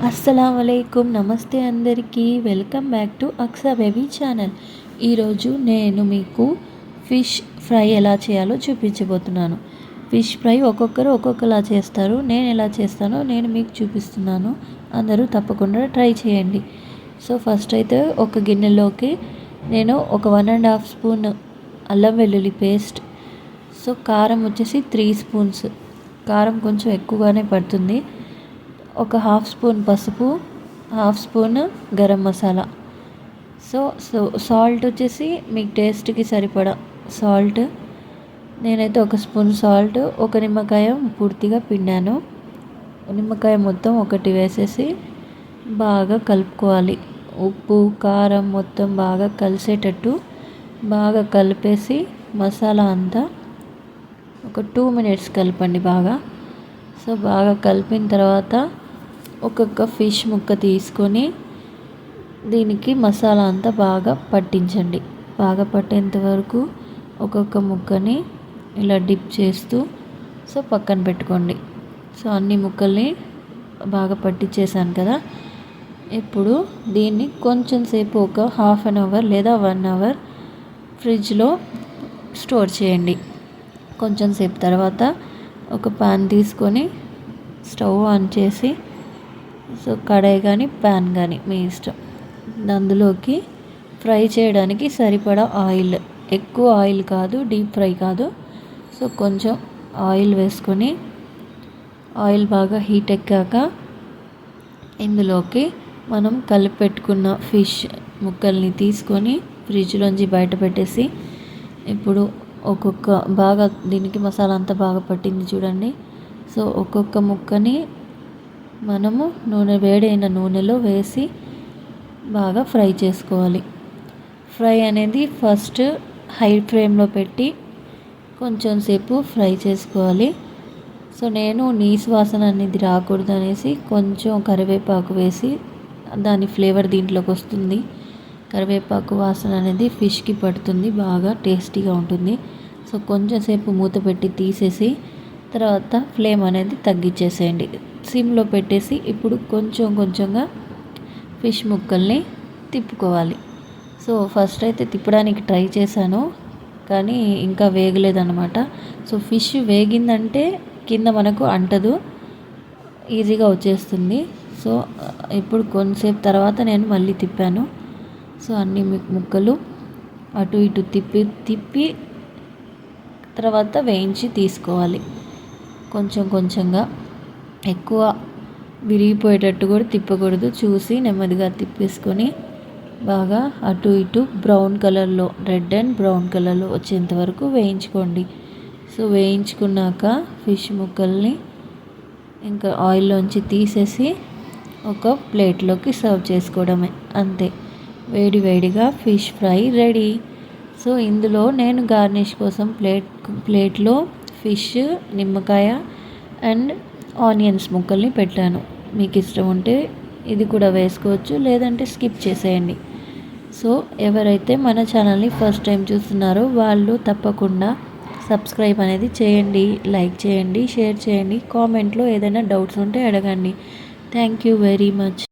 అస్సలాముఅలైకుం నమస్తే అందరికీ welcome back to Aqsa baby channel. ఈరోజు నేను మీకు ఫిష్ ఫ్రై ఎలా చేయాలో చూపించబోతున్నాను. ఫిష్ ఫ్రై ఒక్కొక్కరు ఒక్కొక్కలా చేస్తారు. నేను ఎలా చేస్తానో నేను మీకు చూపిస్తున్నాను. అందరూ తప్పకుండా ట్రై చేయండి. సో ఫస్ట్ అయితే ఒక గిన్నెలోకి నేను ఒక 1.5 స్పూన్ అల్లం వెల్లుల్లి పేస్ట్, సో కారం వచ్చేసి 3 స్పూన్స్, కారం కొంచెం ఎక్కువగానే పడుతుంది. ఒక హాఫ్ స్పూన్ పసుపు, half spoon garam masala, so salt వచ్చేసి మీకు టేస్ట్కి సరిపడా సాల్ట్. నేనైతే ఒక స్పూన్ సాల్ట్, ఒక నిమ్మకాయ పూర్తిగా పిండాను. నిమ్మకాయ మొత్తం ఒకటి వేసేసి బాగా కలుపుకోవాలి. ఉప్పు కారం మొత్తం బాగా కలిసేటట్టు బాగా కలిపేసి మసాలా అంతా ఒక 2 మినిట్స్ కలపండి బాగా. సో బాగా కలిపిన తర్వాత ఒక్కొక్క ఫిష్ ముక్క తీసుకొని దీనికి మసాలా అంతా బాగా పట్టించండి. బాగా పట్టేంత వరకు ఒక్కొక్క ముక్కని ఇలా డిప్ చేస్తూ సో పక్కన పెట్టుకోండి. సో అన్ని ముక్కల్ని బాగా పట్టించేసాను కదా. ఇప్పుడు దీన్ని కొంచెం సేపు ఒక హాఫ్ అన్ అవర్ లేదా 1 అవర్ ఫ్రిడ్జ్లో స్టోర్ చేయండి. కొంచెం సేపు తర్వాత ఒక పాన్ తీసుకొని స్టవ్ ఆన్ చేసి, సో కడాయి కానీ ప్యాన్ కానీ మీ ఇష్టం, అందులోకి ఫ్రై చేయడానికి సరిపడా ఆయిల్, ఎక్కువ ఆయిల్ కాదు, డీప్ ఫ్రై కాదు, సో కొంచెం ఆయిల్ వేసుకొని ఆయిల్ బాగా హీట్ ఎక్కాక ఇందులోకి మనం కలిపి పెట్టుకున్న ఫిష్ ముక్కల్ని తీసుకొని ఫ్రిడ్జ్లోంచి బయట పెట్టేసి, ఇప్పుడు ఒక్కొక్క బాగా దీనికి మసాలా అంతా బాగా పట్టింది చూడండి. సో ఒక్కొక్క ముక్కని మనము వేడైన నూనెలో వేసి బాగా ఫ్రై చేసుకోవాలి. ఫ్రై అనేది ఫస్ట్ హై ఫ్లేమ్లో పెట్టి కొంచెం సేపు ఫ్రై చేసుకోవాలి. సో నేను నీసు వాసన అనేది రాకూడదు అనేసి కొంచెం కరివేపాకు వేసి, దాని ఫ్లేవర్ దీంట్లోకి వస్తుంది. కరివేపాకు వాసన అనేది ఫిష్కి పడుతుంది, బాగా టేస్టీగా ఉంటుంది. సో కొంచెం సేపు మూత పెట్టి తీసేసి తర్వాత ఫ్లేమ్ అనేది తగ్గించేసేయండి. సిమ్లో పెట్టేసి ఇప్పుడు కొంచెంగా ఫిష్ ముక్కల్ని తిప్పుకోవాలి. సో ఫస్ట్ అయితే తిప్పడానికి ట్రై చేశాను కానీ ఇంకా వేగలేదన్నమాట. సో ఫిష్ వేగిందంటే కింద మనకు అంటదు, ఈజీగా వచ్చేస్తుంది. సో ఇప్పుడు కొంతసేపు తర్వాత నేను మళ్ళీ తిప్పాను. సో అన్ని ముక్కలు అటు ఇటు తిప్పి తర్వాత వేయించి తీసుకోవాలి. కొంచెంగా, ఎక్కువ విరిగిపోయేటట్టు కూడా తిప్పకూడదు, చూసి నెమ్మదిగా తిప్పేసుకొని బాగా అటు ఇటు బ్రౌన్ కలర్లో, రెడ్ అండ్ బ్రౌన్ కలర్లో వచ్చేంత వరకు వేయించుకోండి. సో వేయించుకున్నాక ఫిష్ ముక్కల్ని ఇంకా ఆయిల్లోంచి తీసేసి ఒక ప్లేట్లోకి సర్వ్ చేసుకోవడమే, అంతే. వేడిగా ఫిష్ ఫ్రై రెడీ. సో ఇందులో నేను గార్నిష్ కోసం ప్లేట్లో ఫిష్, నిమ్మకాయ అండ్ ఆనియన్స్ ముక్కల్ని పెట్టాను. మీకు ఇష్టం ఉంటే ఇది కూడా వేసుకోవచ్చు, లేదంటే స్కిప్ చేసేయండి. సో ఎవరైతే మన ఛానల్ని ఫస్ట్ టైం చూస్తున్నారో వాళ్ళు తప్పకుండా సబ్స్క్రైబ్ అనేది చేయండి, లైక్ చేయండి, షేర్ చేయండి, కామెంట్లో ఏదైనా డౌట్స్ ఉంటే అడగండి. Thank you very much.